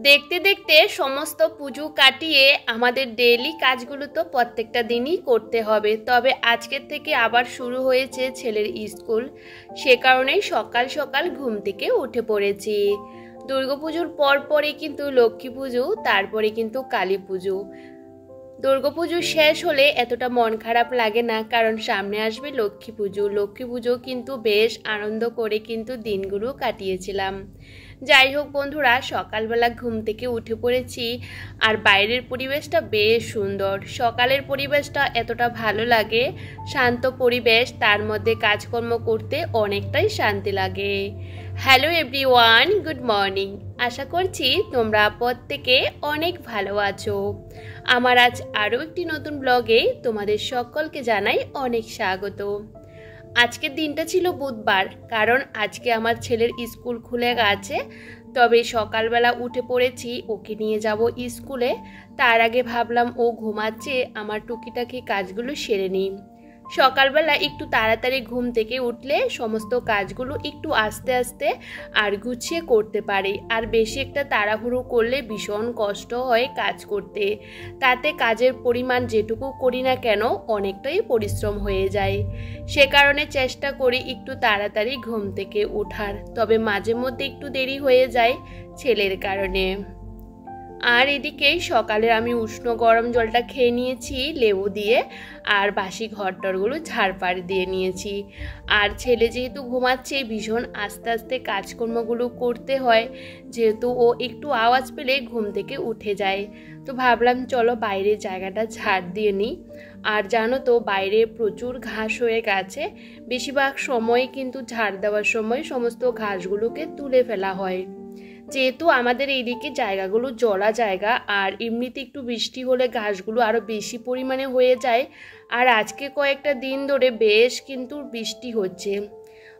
দেখতে দেখতে সমস্ত পুজো কাটিয়ে আমাদের ডেইলি কাজগুলো তো প্রত্যেকটা দিনই করতে হবে। তবে আজকের থেকে আবার শুরু হয়েছে ছেলের স্কুল, সে কারণেই সকাল সকাল ঘুম থেকে উঠে পড়েছি। দুর্গাপুজোর পরপরই কিন্তু লক্ষ্মী পুজো, তারপরে কিন্তু কালী পুজো। দুর্গাপুজো শেষ হলে এতটা মন খারাপ লাগে না, কারণ সামনে আসবে লক্ষ্মী পুজো। লক্ষ্মী পুজো কিন্তু বেশ আনন্দ করে কিন্তু দিনগুলো কাটিয়েছিলাম। যাই হোক বন্ধুরা, সকালবেলা ঘুম থেকে উঠে পড়েছি আর বাইরের পরিবেশটা বেশ সুন্দর। সকালের পরিবেশটা এতটা ভালো লাগে, শান্ত পরিবেশ, তার মধ্যে কাজকর্ম করতে অনেকটাই শান্তি লাগে। Hello everyone, good morning. আশা করছি তোমরা প্রত্যেকে অনেক ভালো আছো। আমার আজ আরও একটি নতুন ব্লগে তোমাদের সকলকে জানাই অনেক স্বাগত। আজকের দিনটা ছিল বুধবার, কারণ আজকে আমার ছেলের স্কুল খুলে গেছে। তবে সকালবেলা উঠে পড়েছি ওকে নিয়ে যাব স্কুলে। তার আগে ভাবলাম ও ঘুমাচ্ছে, আমার টুকিটাকি কাজগুলো সেরে নিই। সকালবেলা একটু তাড়াতাড়ি ঘুম থেকে উঠলে সমস্ত কাজগুলো একটু আস্তে আস্তে আর গুছিয়ে করতে পারি। আর বেশি একটা তাড়াহুড়ো করলে ভীষণ কষ্ট হয় কাজ করতে, তাতে কাজের পরিমাণ যেটুকু করি না কেন অনেকটাই পরিশ্রম হয়ে যায়। সে কারণে চেষ্টা করি একটু তাড়াতাড়ি ঘুম থেকে ওঠার, তবে মাঝে মধ্যে একটু দেরি হয়ে যায় ছেলের কারণে। আর এদিকে সকালে আমি উষ্ণ গরম জলটা খেয়ে নিয়েছি লেবু দিয়ে, আর বাসি ঘরটরগুলো ঝাড়পাড় দিয়ে নিয়েছি। আর ছেলে যেহেতু ঘুমাচ্ছে, ভীষণ আস্তে আস্তে কাজকর্মগুলো করতে হয়, যেহেতু ও একটু আওয়াজ পেলে ঘুম থেকে উঠে যায়। তো ভাবলাম চলো বাইরের জায়গাটা ঝাড় দিয়ে নিই। আর জানো তো, বাইরে প্রচুর ঘাস হয়ে গেছে। বেশিরভাগ সময় কিন্তু ঝাড় দেওয়ার সময় সমস্ত ঘাসগুলোকে তুলে ফেলা হয়, যেহেতু আমাদের এইদিকে জায়গাগুলো জলা জায়গা, আর এমনিতে একটু বৃষ্টি হলে ঘাসগুলো আরও বেশি পরিমাণে হয়ে যায়। আর আজকে কয়েকটা দিন ধরে বেশ কিন্তু বৃষ্টি হচ্ছে।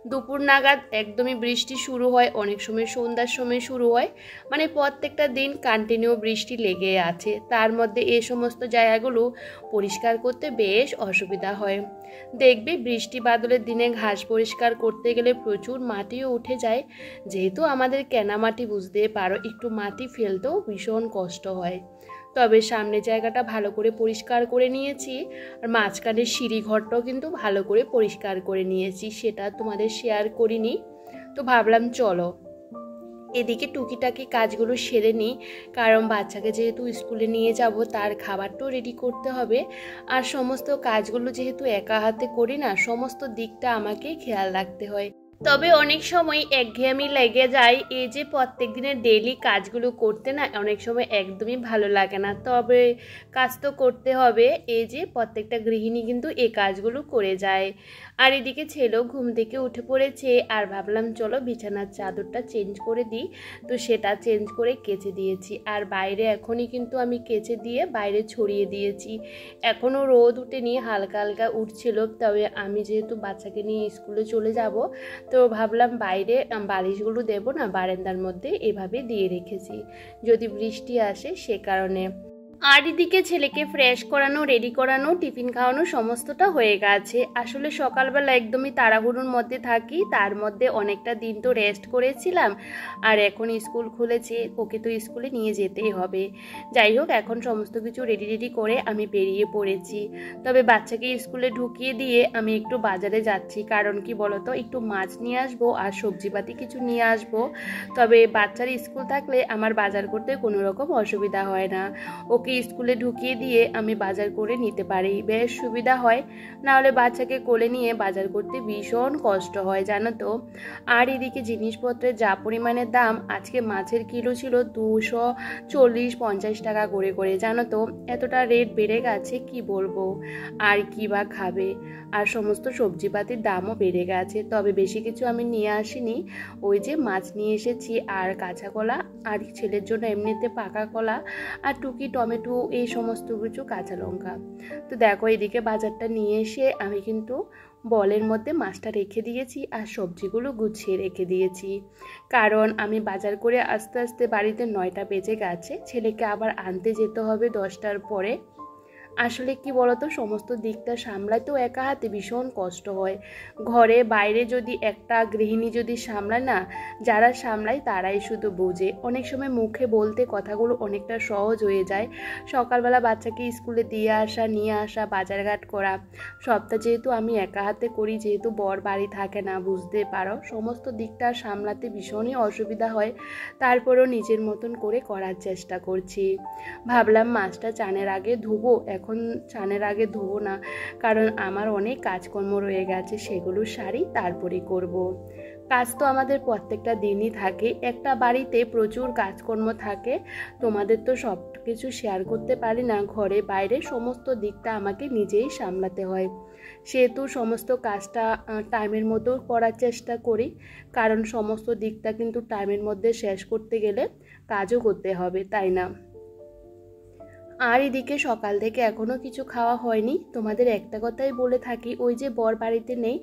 দুপুর নাগাদ একদমই বৃষ্টি শুরু হয়, অনেক সময় সন্ধ্যার সময় শুরু হয়, মানে প্রত্যেকটা দিন কন্টিনিউ বৃষ্টি লেগে আছে। তার মধ্যে এই সমস্ত জায়গাগুলো পরিষ্কার করতে বেশ অসুবিধা হয়। দেখবে বৃষ্টি বাদলের দিনে ঘাস পরিষ্কার করতে গেলে প্রচুর মাটিও উঠে যায়। যেহেতু আমাদের কেনা মাটি, বুঝতে পারো, একটু মাটি ফেলতেও ভীষণ কষ্ট হয়। তবে সামনে জায়গাটা ভালো করে পরিষ্কার করে নিয়েছি, আর মাঝখানের সিঁড়ি ঘরটাও কিন্তু ভালো করে পরিষ্কার করে নিয়েছি, সেটা তোমাদের শেয়ার করিনি। তো ভাবলাম চলো এদিকে টুকিটাকি কাজগুলো সেরে নিই, কারণ বাচ্চাকে যেহেতু স্কুলে নিয়ে যাব, তার খাবারটাও রেডি করতে হবে। আর সমস্ত কাজগুলো যেহেতু একা হাতে করি না, সমস্ত দিকটা আমাকেই খেয়াল রাখতে হয়। তবে অনেক সময় একঘেয়েমি লেগে যায়, এই যে প্রত্যেক দিনের ডেইলি কাজগুলো করতে না অনেক সময় একদমই ভালো লাগে না। তবে কাজ তো করতে হবে, এই যে প্রত্যেকটা গৃহিণী কিন্তু এই কাজগুলো করে যায়। আর এদিকে ছেলেও ঘুম থেকে উঠে পড়েছে, আর ভাবলাম চলো বিছানার চাদরটা চেঞ্জ করে দিই। তো সেটা চেঞ্জ করে কেচে দিয়েছি, আর বাইরে এখনই কিন্তু আমি কেচে দিয়ে বাইরে ছড়িয়ে দিয়েছি। এখনও রোদ উঠেনি, হালকা হালকা উঠছিল। তবে আমি যেহেতু বাচ্চাকে নিয়ে স্কুলে চলে যাব, তো ভাবলাম বাইরে বালিশগুলো দেবো না, বারান্দার মধ্যে এভাবে দিয়ে রেখেছি, যদি বৃষ্টি আসে সে কারণে। আর এদিকে ছেলেকে ফ্রেশ করানো, রেডি করানো, টিফিন খাওয়ানো সমস্তটা হয়ে গেছে। আসলে সকালবেলা একদমই তাড়াহুড়োর মধ্যে থাকি, তার মধ্যে অনেকটা দিন তো রেস্ট করেছিলাম, আর এখন স্কুল খুলেছে, ওকে তো স্কুলে নিয়ে যেতেই হবে। যাই হোক, এখন সমস্ত কিছু রেডি করে আমি বেরিয়ে পড়েছি। তবে বাচ্চাকে স্কুলে ঢুকিয়ে দিয়ে আমি একটু বাজারে যাচ্ছি, কারণ কি বলতো, একটু মাছ নিয়ে আসবো আর সবজিপাতি কিছু নিয়ে আসবো। তবে বাচ্চার স্কুল থাকলে আমার বাজার করতে কোনো রকম অসুবিধা হয় না, ওকে স্কুলে ঢুকিয়ে দিয়ে আমি বাজার করে নিতে পারি, বেশ সুবিধা হয়। নাহলে বাচ্চাকে কোলে নিয়ে বাজার করতে ভীষণ কষ্ট হয়, জানো তো। আর এদিকে জিনিসপত্রের যা পরিমাণে দাম, আজকে মাছের কিলো ছিল 240-50 টাকা করে, জানো তো। এতটা রেট বেড়ে গেছে, কি বলবো, আর কি বা খাবে। আর সমস্ত সবজিপাতির দামও বেড়ে গেছে। তবে বেশি কিছু আমি নিয়ে আসিনি, ওই যে মাছ নিয়ে এসেছি, আর কাঁচা কলা, আর ছেলের জন্য এমনিতে পাকা কলা, আর টুকি টমেটো, এই সমস্ত কিছু, কাঁচা লঙ্কা। তো দেখো এদিকে বাজারটা নিয়ে এসে আমি কিন্তু বলের মধ্যে মাছটা রেখে দিয়েছি, আর সবজিগুলো গুছিয়ে রেখে দিয়েছি, কারণ আমি বাজার করে আস্তে আস্তে বাড়িতে 9টা বেজে গেছে। ছেলেকে আবার আনতে যেতে হবে 10টার পরে। আসলে কি বলতো, সমস্ত দিকটা সামলাতেও একা হাতে ভীষণ কষ্ট হয়। ঘরে বাইরে যদি একটা গৃহিণী যদি সামলায় না, যারা সামলায় তারাই শুধু বোঝে। অনেক সময় মুখে বলতে কথাগুলো অনেকটা সহজ হয়ে যায়। সকালবেলা বাচ্চাকে স্কুলে দিয়ে আসা, নিয়ে আসা, বাজারঘাট করা, সবটা যেহেতু আমি একা হাতে করি, যেহেতু বর বাড়ি থাকে না, বুঝতে পারো সমস্ত দিকটা সামলাতে ভীষণই অসুবিধা হয়। তারপরেও নিজের মতন করে করার চেষ্টা করছি। ভাবলাম মাছটা চানের আগে ধুবো, এখন চানের আগে ধুবো না, কারণ আমার অনেক কাজকর্ম রয়ে গেছে, সেগুলো সারি তারপরেই করব। কাজ তো আমাদের প্রত্যেকটা দিনই থাকে, একটা বাড়িতে প্রচুর কাজকর্ম থাকে। তোমাদের তো সব কিছু শেয়ার করতে পারি না, ঘরে বাইরে সমস্ত দিকটা আমাকে নিজেই সামলাতে হয়। সেহেতু সমস্ত কাজটা টাইমের মতো করার চেষ্টা করি, কারণ সমস্ত দিকটা কিন্তু টাইমের মধ্যে শেষ করতে গেলে কাজও করতে হবে, তাই না? আর এদিকে সকাল থেকে এখনও কিছু খাওয়া হয়নি। তোমাদের একটা কথাই বলে থাকি, ওই যে বর বাড়িতে নেই,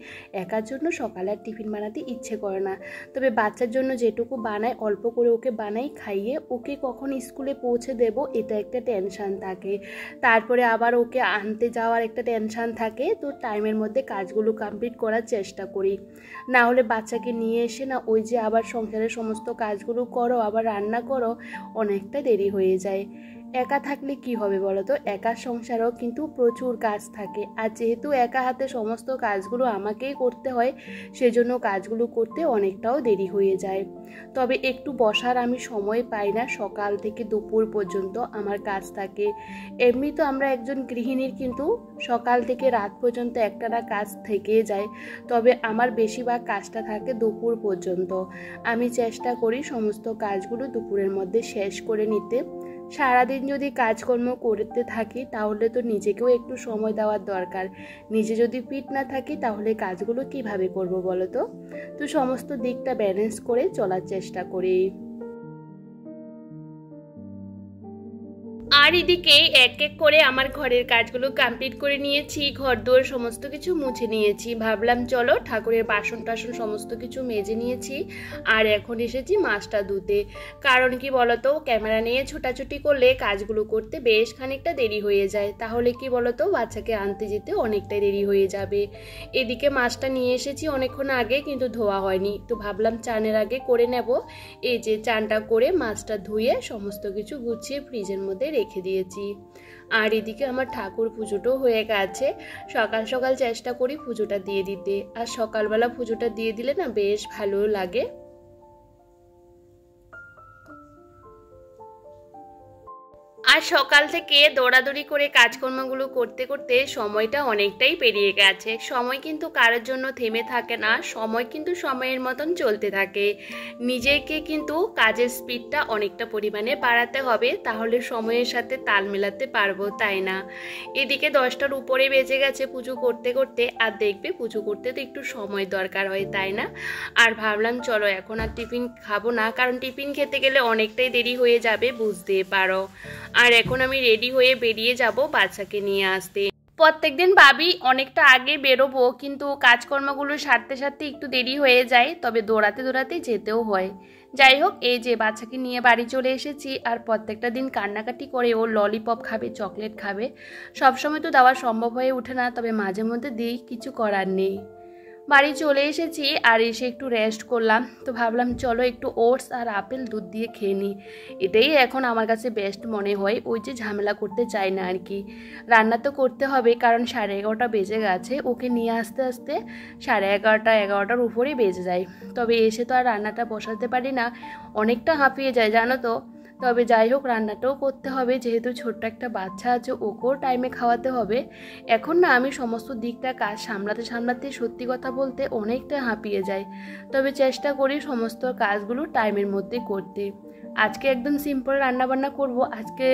একার জন্য সকালে আর টিফিন বানাতে ইচ্ছে করে না। তবে বাচ্চার জন্য যেটুকু বানাই, অল্প করে ওকে বানাই, খাইয়ে ওকে কখন স্কুলে পৌঁছে দেব এটা একটা টেনশান থাকে। তারপরে আবার ওকে আনতে যাওয়ার একটা টেনশান থাকে। তো টাইমের মধ্যে কাজগুলো কমপ্লিট করার চেষ্টা করি, না হলে বাচ্চাকে নিয়ে এসে না ওই যে আবার সংসারের সমস্ত কাজগুলো করো, আবার রান্না করো, অনেকটা দেরি হয়ে যায়। একা থাকলে কি হবে বলো তো, একা সংসারেও কিন্তু প্রচুর কাজ থাকে। আর যেহেতু একা হাতে সমস্ত কাজগুলো আমাকেই করতে হয়, সেজন্য কাজগুলো করতে অনেকটাও দেরি হয়ে যায়। তবে একটু বসার আমি সময় পাই না, সকাল থেকে দুপুর পর্যন্ত আমার কাজ থাকে। এমনি তো আমরা একজন গৃহিণীর কিন্তু সকাল থেকে রাত পর্যন্ত একটানা কাজ থেকেই যায়, তবে আমার বেশিরভাগ কাজটা থাকে দুপুর পর্যন্ত। আমি চেষ্টা করি সমস্ত কাজগুলো দুপুরের মধ্যে শেষ করে নিতে। সারাদিন যদি কাজকর্ম করতে থাকি তাহলে তো নিজেকেও একটু সময় দেওয়ার দরকার। নিজে যদি ফিট না থাকি তাহলে কাজগুলো কিভাবে করব বলো তো? তো সমস্ত দিকটা ব্যালেন্স করে চলার চেষ্টা করি। আর এদিকে এক এক করে আমার ঘরের কাজগুলো কমপ্লিট করে নিয়েছি, ঘর দুয়ার সমস্ত কিছু মুছে নিয়েছি। ভাবলাম চলো ঠাকুরের বাসন টাসন সমস্ত কিছু মেজে নিয়েছি, আর এখন এসেছি মাছটা ধুতে। কারণ কি বলতো, ক্যামেরা নিয়ে ছোটাছুটি করলে কাজগুলো করতে বেশ খানিকটা দেরি হয়ে যায়, তাহলে কি বলতো বাচ্চাকে আনতে যেতে অনেকটাই দেরি হয়ে যাবে। এদিকে মাছটা নিয়ে এসেছি অনেকক্ষণ আগে, কিন্তু ধোয়া হয়নি, তো ভাবলাম চানের আগে করে নেব। এই যে চানটা করে মাছটা ধুয়ে সমস্ত কিছু গুছিয়ে ফ্রিজের মধ্যে রেখে দিয়েছি। আর এদিকে আমার ঠাকুর পুজোটাও হয়ে গেছে। সকাল সকাল চেষ্টা করি পুজোটা দিয়ে দিতে, আর সকালবেলা পুজোটা দিয়ে দিলে না বেশ ভালো লাগে। আর সকাল থেকে দৌড়াদৌড়ি করে কাজকর্মগুলো করতে করতে সময়টা অনেকটাই পেরিয়ে গেছে। সময় কিন্তু কারোর জন্য থেমে থাকে না, সময় কিন্তু সময়ের মতন চলতে থাকে। নিজেকে কিন্তু কাজের স্পিডটা অনেকটা পরিমাণে বাড়াতে হবে, তাহলে সময়ের সাথে তাল মেলাতে পারবো, তাই না? এদিকে 10টার উপরে বেজে গেছে পুজো করতে করতে, আর দেখবে পুজো করতে তো একটু সময় দরকার হয়, তাই না? আর ভাবলাম চলো এখন আর টিফিন খাবো না, কারণ টিফিন খেতে গেলে অনেকটাই দেরি হয়ে যাবে, বুঝতে পারো। আর এখন আমি রেডি হয়ে বেরিয়ে যাব বাচ্চাকে নিয়ে আসতে। প্রত্যেকদিন ভাবি অনেকটা আগে বেরোবো, কিন্তু কাজকর্মগুলো সারতে সারতে একটু দেরি হয়ে যায়, তবে দৌড়াতে দৌড়াতে যেতেও হয়। যাই হোক, এই যে বাচ্চাকে নিয়ে বাড়ি চলে এসেছি, আর প্রত্যেকটা দিন কান্নাকাটি করে ও ললিপপ খাবে, চকলেট খাবে। সবসময় তো দেওয়া সম্ভব হয়ে ওঠে না, তবে মাঝে মধ্যে দিই, কিছু করার নেই। বাড়ি চলে এসেছি, আর এসে একটু রেস্ট করলাম, তো ভাবলাম চলো একটু ওটস আর আপেল দুধ দিয়ে খেয়ে নিই। এটাই এখন আমার কাছে বেস্ট মনে হয়, ওই যে ঝামেলা করতে চাই না আর কি। রান্না তো করতে হবে, কারণ 11:30 বেজে গেছে, ওকে নিয়ে আসতে আসতে 11:30-11টার উপরেই বেজে যায়। তবে এসে তো আর রান্নাটা বসাতে পারি না, অনেকটা হাঁপিয়ে যায় জানো তো। তবে যাই হোক, রান্নাটাও করতে হবে, যেহেতু ছোট্ট একটা বাচ্চা আছে, ওকেও টাইমে খাওয়াতে হবে। এখন না আমি সমস্ত দিকটা কাজ সামলাতে সামলাতে সত্যি কথা বলতে অনেকটা হাঁপিয়ে যাই, তবে চেষ্টা করি সমস্ত কাজগুলো টাইমের মধ্যে করতে। আজকে একদম সিম্পল রান্নাবান্না করব। আজকে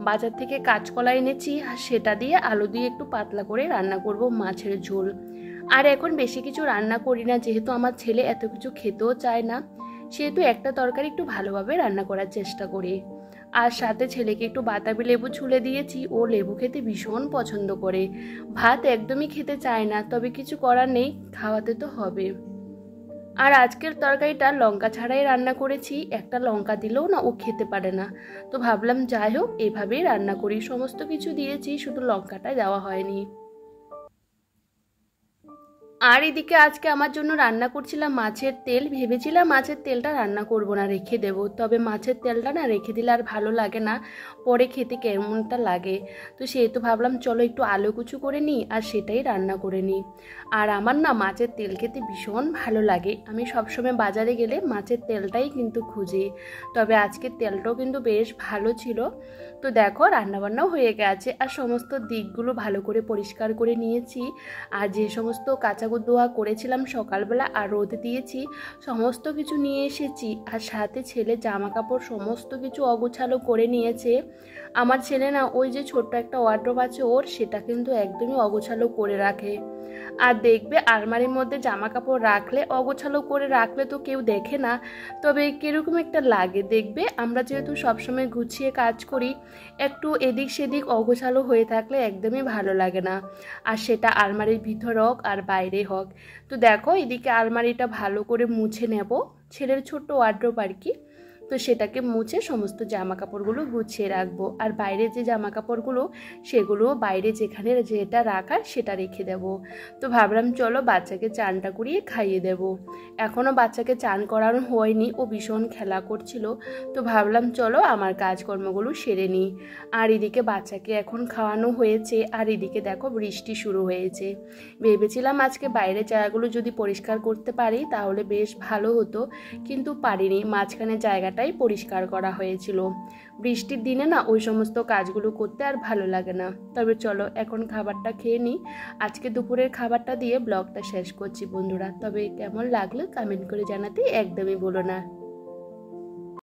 বাজার থেকে কাঁচকলা এনেছি, আর সেটা দিয়ে আলু দিয়ে একটু পাতলা করে রান্না করব, মাছের ঝোল। আর এখন বেশি কিছু রান্না করি না, যেহেতু আমার ছেলে এত কিছু খেতেও চায় না, সেহেতু একটা তরকারি একটু ভালোভাবে রান্না করার চেষ্টা করি। আর সাথে ছেলেকে একটু বাতাবি লেবু ছুলে দিয়েছি, ও লেবু খেতে ভীষণ পছন্দ করে। ভাত একদমই খেতে চায় না, তবে কিছু করার নেই, খাওয়াতে তো হবে। আর আজকের তরকারিটা লঙ্কা ছাড়াই রান্না করেছি, একটা লঙ্কা দিলেও না ও খেতে পারে না। তো ভাবলাম যাই হোক এভাবেই রান্না করি, সমস্ত কিছু দিয়েছি, শুধু লঙ্কাটা দেওয়া হয়নি। আর এদিকে আজকে আমার জন্য রান্না করছিলাম মাছের তেল। ভেবেছিলাম মাছের তেলটা রান্না করব না, রেখে দেব, তবে মাছের তেলটা না রেখে দিলে আর ভালো লাগে না, পরে খেতে কেমনটা লাগে। তো সেহেতু ভাবলাম চলো একটু আলু কুচু করে নিই আর সেটাই রান্না করে নিই। আর আমার না মাছের তেল খেতে ভীষণ ভালো লাগে, আমি সবসময় বাজারে গেলে মাছের তেলটাই কিন্তু খুঁজি। তবে আজকের তেলটাও কিন্তু বেশ ভালো ছিল। তো দেখো রান্নাবান্নাও হয়ে গেছে আর সমস্ত দিকগুলো ভালো করে পরিষ্কার করে নিয়েছি। আর যে সমস্ত কাঁচাকুদোয়া করেছিলাম সকালবেলা আর রোদে দিয়েছি, সমস্ত কিছু নিয়ে এসেছি। আর সাথে ছেলে জামা কাপড় সমস্ত কিছু অগোছালো করে নিয়েছে। আমার ছেলে না ওই যে ছোট্ট একটা ওয়ার্ড্রোব আছে ওর, সেটা কিন্তু একদমই অগোছালো করে রাখে। আর দেখবে আলমারির মধ্যে জামা কাপড় রাখলে, অগোছালো করে রাখলে তো কেউ দেখে না, তবে কীরকম একটা লাগে দেখবে। আমরা যেহেতু সবসময় গুছিয়ে কাজ করি, একটু এদিক সেদিক অগোছালো হয়ে থাকলে একদমই ভালো লাগে না, আর সেটা আলমারির ভিতর হোক আর বাইরে হোক। তো দেখো এদিকে আলমারিটা ভালো করে মুছে নেব, ছেলের ছোট্ট ওয়ার্ড্রোব আর কি। তো সেটাকে মুছে সমস্ত জামা কাপড়গুলো গুছিয়ে রাখবো। আর বাইরে যে জামা কাপড়গুলো সেগুলো বাইরে যেখানে যেটা রাখার সেটা রেখে দেব। তো ভাবলাম চলো বাচ্চাকে চানটা করিয়ে খাইয়ে দেব। এখনও বাচ্চাকে চান করানো হয়নি, ও ভীষণ খেলা করছিল। তো ভাবলাম চলো আমার কাজকর্মগুলো সেরে নিই। আর এদিকে বাচ্চাকে এখন খাওয়ানো হয়েছে, আর এদিকে দেখো বৃষ্টি শুরু হয়েছে। ভেবেছিলাম আজকে বাইরের জায়গাগুলো যদি পরিষ্কার করতে পারি তাহলে বেশ ভালো হতো, কিন্তু পারিনি। মাঝখানে জায়গাটাই পরিষ্কার করা হয়েছিল। বৃষ্টির দিনে না ওই সমস্ত কাজগুলো করতে আর ভালো লাগে না। তবে চলো এখন খাবারটা খেয়ে নিই। আজকে দুপুরের খাবারটা দিয়ে ব্লগটা শেষ করছি বন্ধুরা। তবে কেমন লাগলো কমেন্ট করে জানাতে একদমই বলো না।